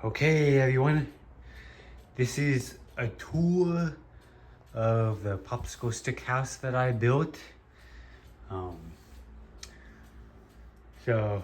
Okay, everyone, this is a tour of the popsicle stick house that I built. Um, so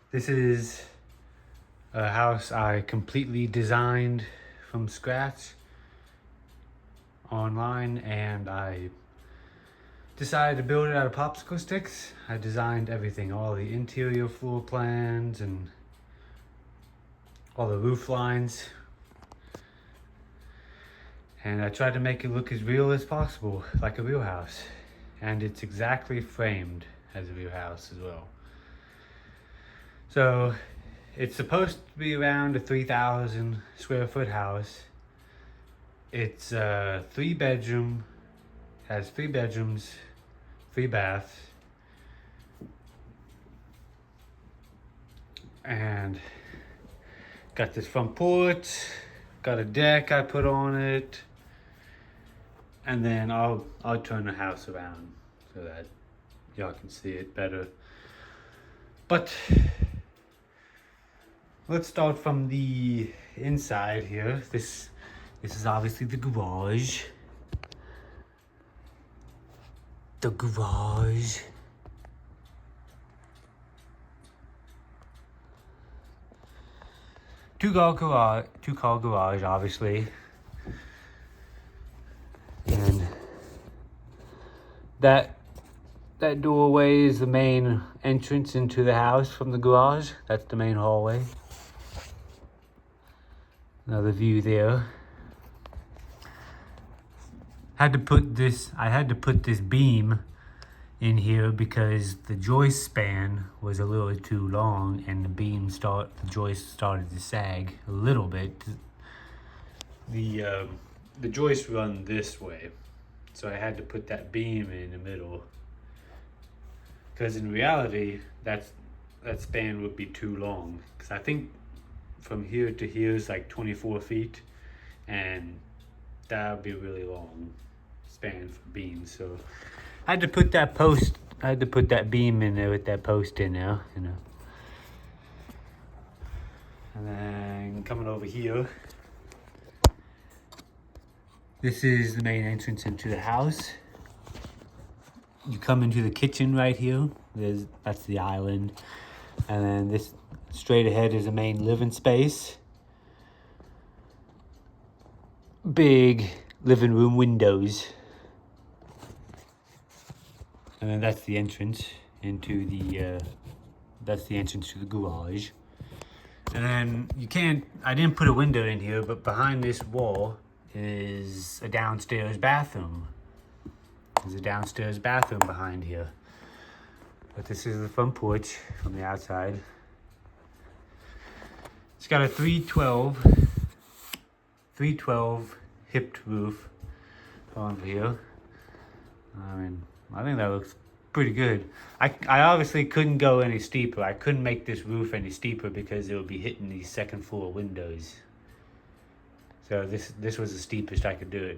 this is a house I completely designed from scratch online, and I decided to build it out of popsicle sticks. I designed everything, all the interior floor plans and all the roof lines. And I tried to make it look as real as possible, like a real house. And it's exactly framed as a real house as well. So it's supposed to be around a 3,000 square foot house. It's a 3-bedroom, has 3 bedrooms, 3 baths. And got this front porch, got a deck I put on it. And then I'll turn the house around so that y'all can see it better. But let's start from the inside here. This is obviously the garage. The garage. Two-car garage, obviously. And that doorway is the main entrance into the house from the garage. That's the main hallway. Another view there. I had to put this beam in here because the joist span was a little too long, and the joist started to sag a little bit. The joist run this way, so I had to put that beam in the middle. Because in reality, that span would be too long. Because I think from here to here is like 24 feet, and that would be a really long span for beams. So I had to put that beam in there with that post in there, you know. And then coming over here, this is the main entrance into the house. You come into the kitchen right here. That's the island. And then this straight ahead is the main living space. Big living room windows. And then that's the entrance into the garage. And then I didn't put a window in here, but behind this wall is a downstairs bathroom. There's a downstairs bathroom behind here. But this is the front porch from the outside. It's got a 312 hipped roof on here. I mean, I think that looks pretty good. I obviously couldn't go any steeper. I couldn't make this roof any steeper because it would be hitting these second floor windows. So this was the steepest I could do it.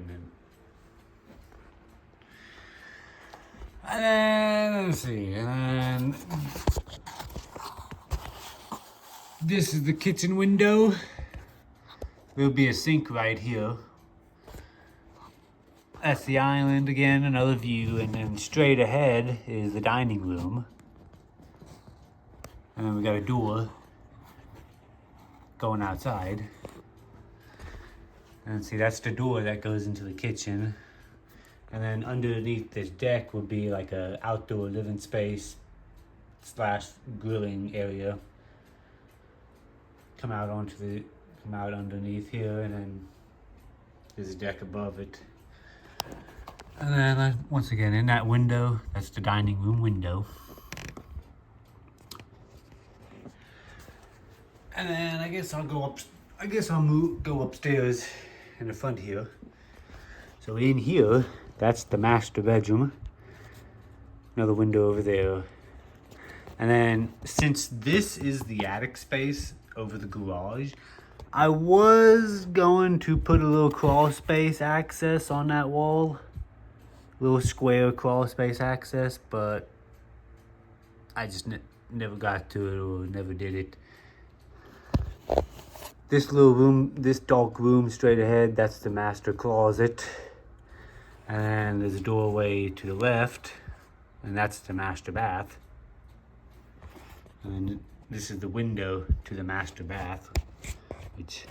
And then, let's see, and then this is the kitchen window. There'll be a sink right here. That's the island again, another view, and then straight ahead is the dining room. And then we got a door going outside. And see, that's the door that goes into the kitchen. And then underneath this deck would be like a outdoor living space / grilling area. Come out underneath here, and then there's a deck above it. And then once again, in that window, that's the dining room window. And then I guess I'll go upstairs in the front here. So in here, that's the master bedroom. Another window over there. And then since this is the attic space over the garage, I was going to put a little crawl space access on that wall. Little square crawl space access, but I just never got to it or never did it. This little room, this dark room straight ahead, that's the master closet. And there's a doorway to the left, and that's the master bath. And this is the window to the master bath, which is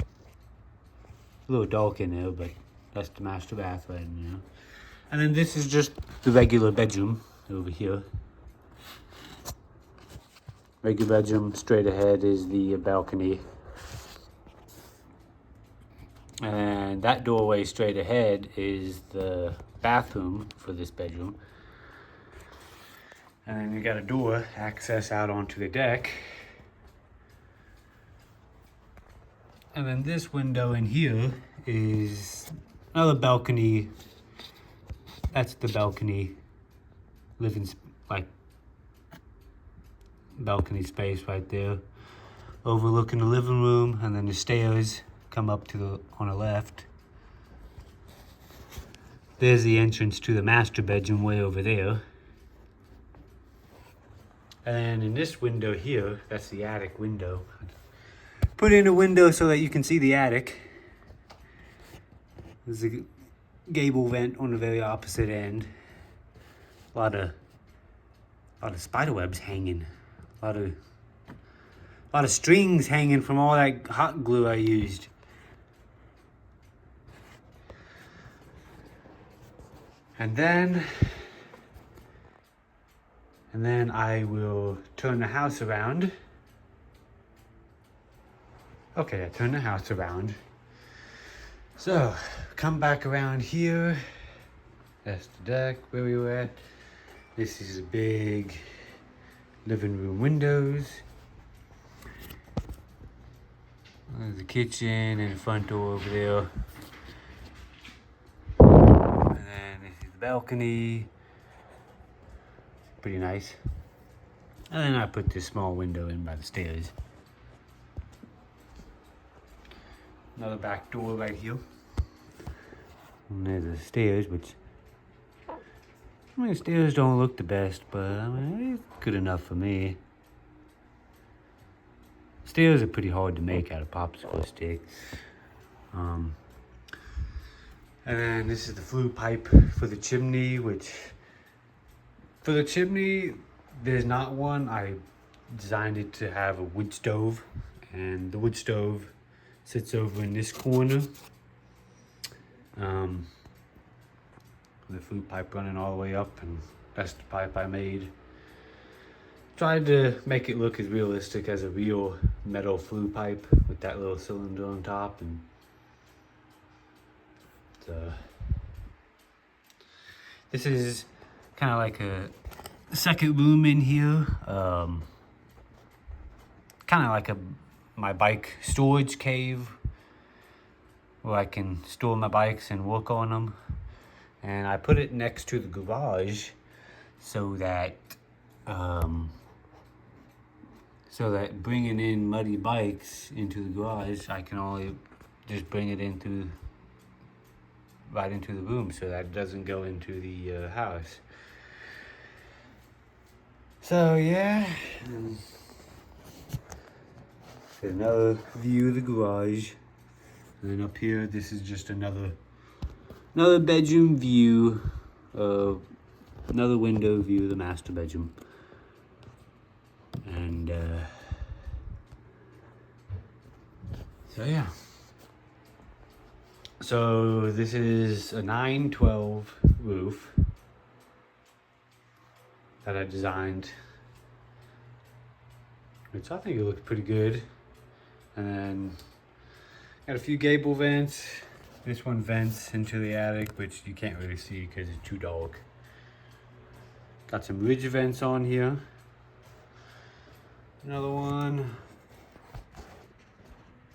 a little dark in there, but that's the master bath right now. And then this is just the regular bedroom over here. Regular bedroom, straight ahead is the balcony. And that doorway straight ahead is the bathroom for this bedroom. And then you got a door access out onto the deck. And then this window in here is another balcony. That's the balcony, balcony space right there, overlooking the living room, and then the stairs come up to on the left. There's the entrance to the master bedroom way over there. And in this window here, that's the attic window. Put in a window so that you can see the attic. There's a gable vent on the very opposite end. A lot of spider webs hanging. A lot of strings hanging from all that hot glue I used. And then I will turn the house around. Okay, I turn the house around. So, come back around here. That's the deck where we were at. This is a big living room windows. There's the kitchen and the front door over there. And then this is the balcony. Pretty nice. And then I put this small window in by the stairs. Another back door right here. And there's the stairs, which, I mean, the stairs don't look the best, but I mean, it's good enough for me. Stairs are pretty hard to make out of popsicle sticks. And then this is the flue pipe for the chimney, which, for the chimney, there's not one. I designed it to have a wood stove, and the wood stove sits over in this corner. The flue pipe running all the way up, and that's the pipe I made. Tried to make it look as realistic as a real metal flue pipe with that little cylinder on top, and this is kind of like a second room in here. Kind of like my bike storage cave where I can store my bikes and work on them. And I put it next to the garage so that bringing in muddy bikes into the garage, I can only just bring it right into the room, so that it doesn't go into the house. So yeah, there's another view of the garage. And then up here, this is just another bedroom view, another window view of the master bedroom. And so yeah. So this is a 9/12 roof that I designed, which I think it looks pretty good. And then got a few gable vents. This one vents into the attic, which you can't really see because it's too dark. Got some ridge vents on here. Another one.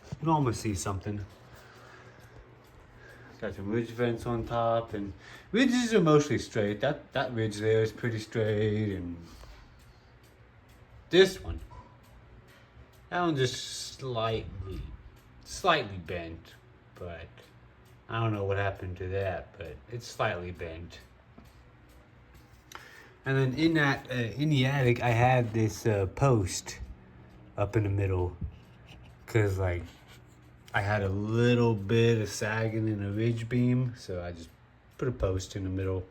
You can almost see something. Got some ridge vents on top, and ridges are mostly straight. That ridge there is pretty straight, and this one, that one just slightly bent, but I don't know what happened to that, but it's slightly bent. And then in the attic, I had this post up in the middle, cause like I had a little bit of sagging in a ridge beam, so I just put a post in the middle.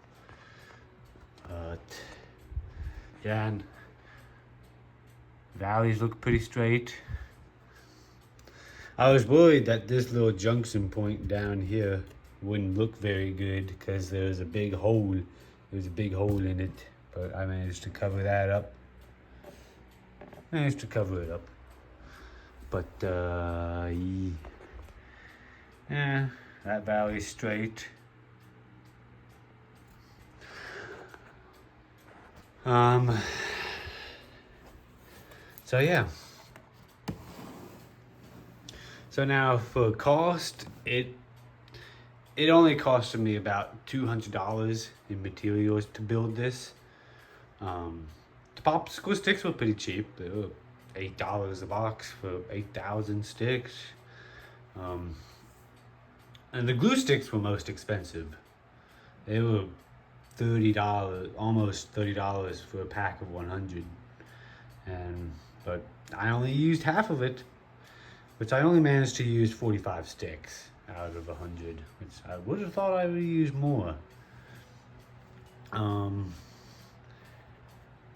But yeah, and valleys look pretty straight. I was worried that this little junction point down here wouldn't look very good because there was a big hole. There's a big hole in it, but I managed to cover that up. But yeah, that valley's straight. So yeah. So now for cost, it only costed me about $200 in materials to build this. The popsicle sticks were pretty cheap. They were $8 a box for 8,000 sticks. And the glue sticks were most expensive. They were $30, almost $30 for a pack of 100. But I only used half of it, which I only managed to use 45 sticks out of 100, which I would have thought I would use more.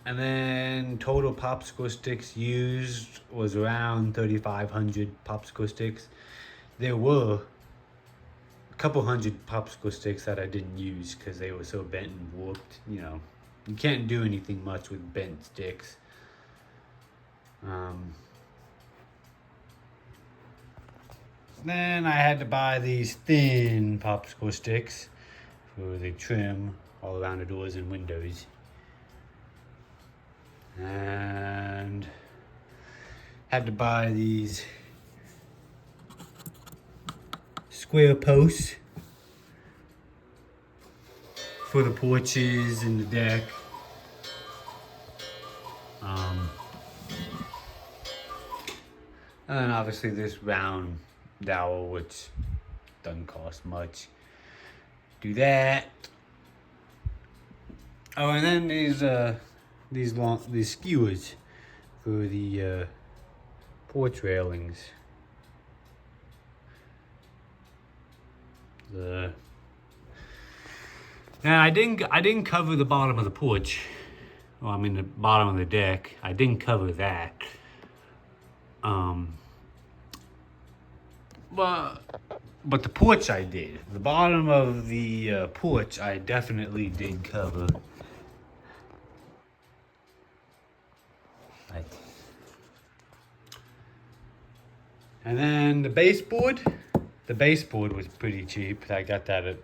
And then total popsicle sticks used was around 3,500 popsicle sticks. There were a couple hundred popsicle sticks that I didn't use because they were so bent and warped. You know, you can't do anything much with bent sticks. Then I had to buy these thin popsicle sticks for the trim all around the doors and windows. And had to buy these square posts for the porches and the deck. And then obviously this round dowel, which doesn't cost much. Do that. Oh, and then these skewers for the porch railings. Now I didn't cover the bottom of the porch. Well, I mean the bottom of the deck. I didn't cover that. But the porch I did. The bottom of the porch I definitely did cover. Right. And then the baseboard. The baseboard was pretty cheap. I got that at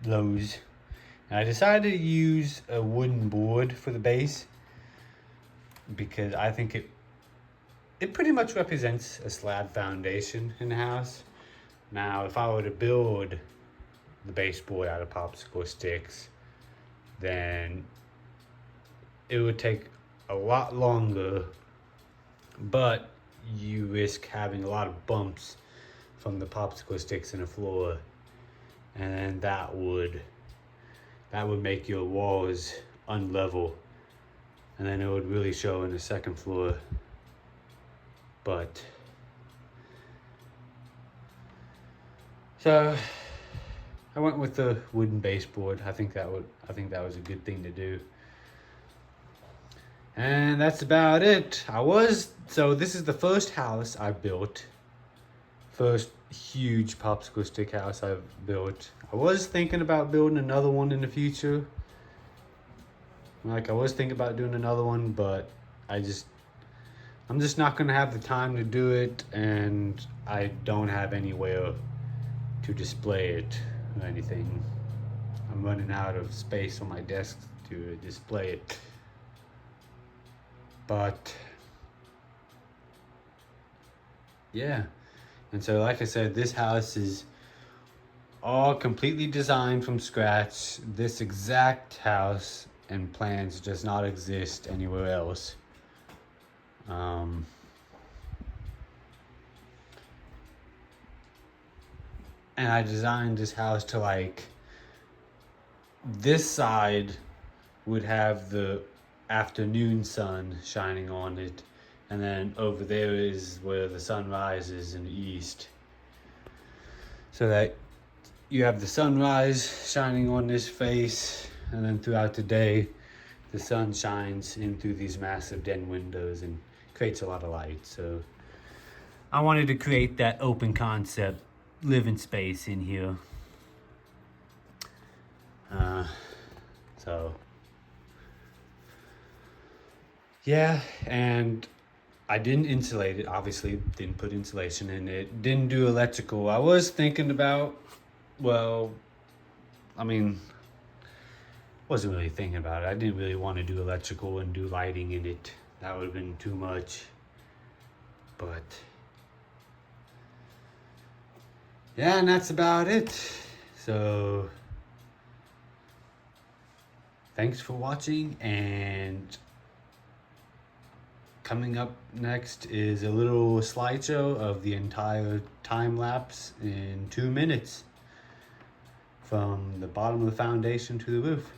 Lowe's. And I decided to use a wooden board for the base because I think it pretty much represents a slab foundation in the house. Now, if I were to build the baseboard out of popsicle sticks, then it would take a lot longer, but you risk having a lot of bumps from the popsicle sticks in the floor, and that would make your walls unlevel, and then it would really show in the second floor. But so I went with the wooden baseboard. I think that was a good thing to do. And that's about it. So this is the first house I built. First huge popsicle stick house I've built. I was thinking about building another one in the future. Like I was thinking about doing another one, but I'm just not gonna have the time to do it, and I don't have anywhere to display it or anything. I'm running out of space on my desk to display it. But yeah, and so like I said, this house is all completely designed from scratch. This exact house and plans does not exist anywhere else. And I designed this house to, like, this side would have the afternoon sun shining on it, And then over there is where the sun rises in the east. So that you have the sunrise shining on this face, and then throughout the day, the sun shines in through these massive den windows and creates a lot of light. So I wanted to create that open concept living space in here. So yeah, and I didn't insulate it, obviously didn't put insulation in it, didn't do electrical. I was thinking about, well, I mean, wasn't really thinking about it. I didn't really want to do electrical and do lighting in it. That would have been too much. But yeah, and that's about it. So thanks for watching, and coming up next is a little slideshow of the entire time lapse in 2 minutes from the bottom of the foundation to the roof.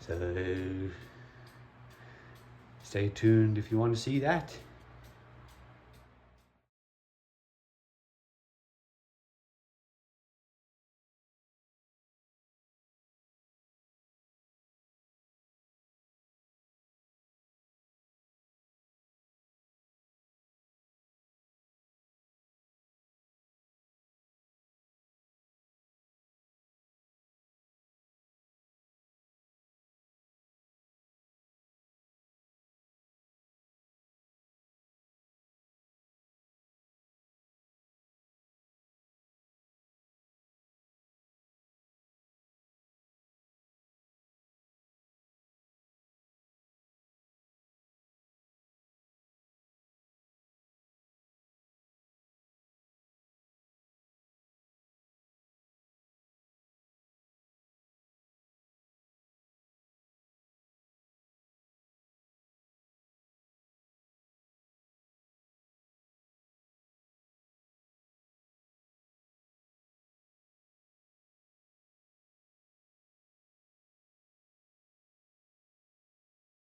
So stay tuned if you want to see that.